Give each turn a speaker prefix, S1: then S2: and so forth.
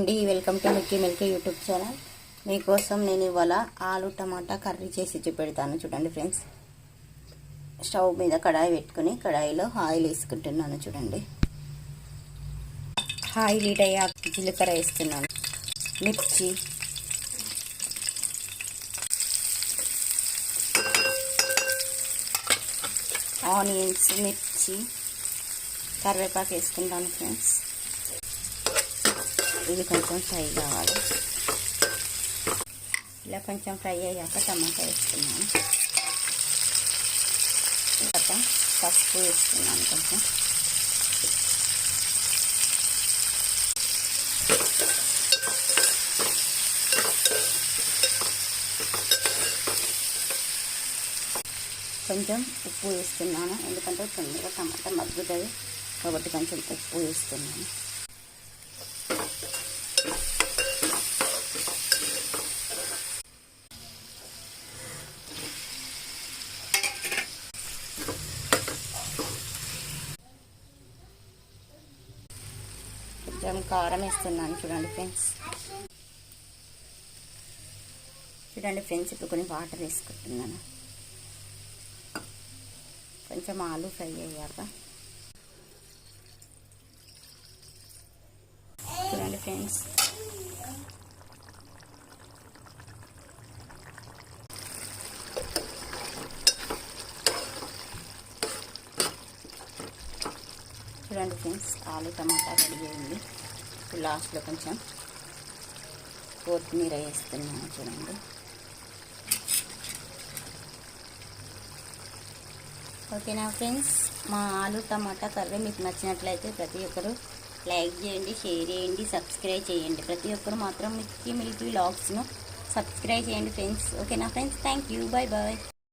S1: అండి welcome to Mickey Milky YouTube channel. మీకోసం నేను ఇవాళ ఆలు టమాటా కర్రీ చేసి చూపెడతాను. చూడండి ఫ్రెండ్స్, స్టవ్ మీద కడాయి పెట్టుకుని కడాయిలో ఆయిల్ వేసుకుంటున్నాను. చూడండి, ఆయిల్ హీట్ అయ్యాక జీలకర్ర వేస్తున్నాను, మిర్చి, ఆనియన్స్, మిర్చి, కరివేపాకు వేసుకుంటాను ఫ్రెండ్స్. ఇది కొంచెం ఫ్రై కావాలి. ఇలా కొంచెం ఫ్రై అయ్యాక టమాటా వేస్తున్నాను. తర్వాత పసుపు వేస్తున్నాను కొంచెం. కొంచెం ఉప్పు వేస్తున్నాను, ఎందుకంటే తొందరగా టమాటా మగ్గుతుంది కాబట్టి కొంచెం ఉప్పు వేస్తున్నాను. కొంచెం కారం వేస్తున్నాను. చూడండి ఫ్రెండ్స్, ఇప్పుడు కొన్ని వాటర్ వేసుకుంటున్నాను. కొంచెం ఆలు ఫ్రై అయ్యాక చూడండి ఫ్రెండ్స్, ఆలు టమాటా రెడీ అయింది. ఇప్పుడు లాస్ట్లో కొంచెం కొత్తిమీర వేస్తున్నాను. చూడండి, ఓకేనా ఫ్రెండ్స్, మా ఆలు టమాటా కర్రీ మీకు నచ్చినట్లయితే ప్రతి ఒక్కరు లైక్ చేయండి, షేర్ చేయండి, సబ్స్క్రైబ్ చేయండి. ప్రతి ఒక్కరు మాత్రం మిక్కీ మిల్కీ వ్లాగ్స్ను సబ్స్క్రైబ్ చేయండి ఫ్రెండ్స్. ఓకేనా friends, thank you, bye bye.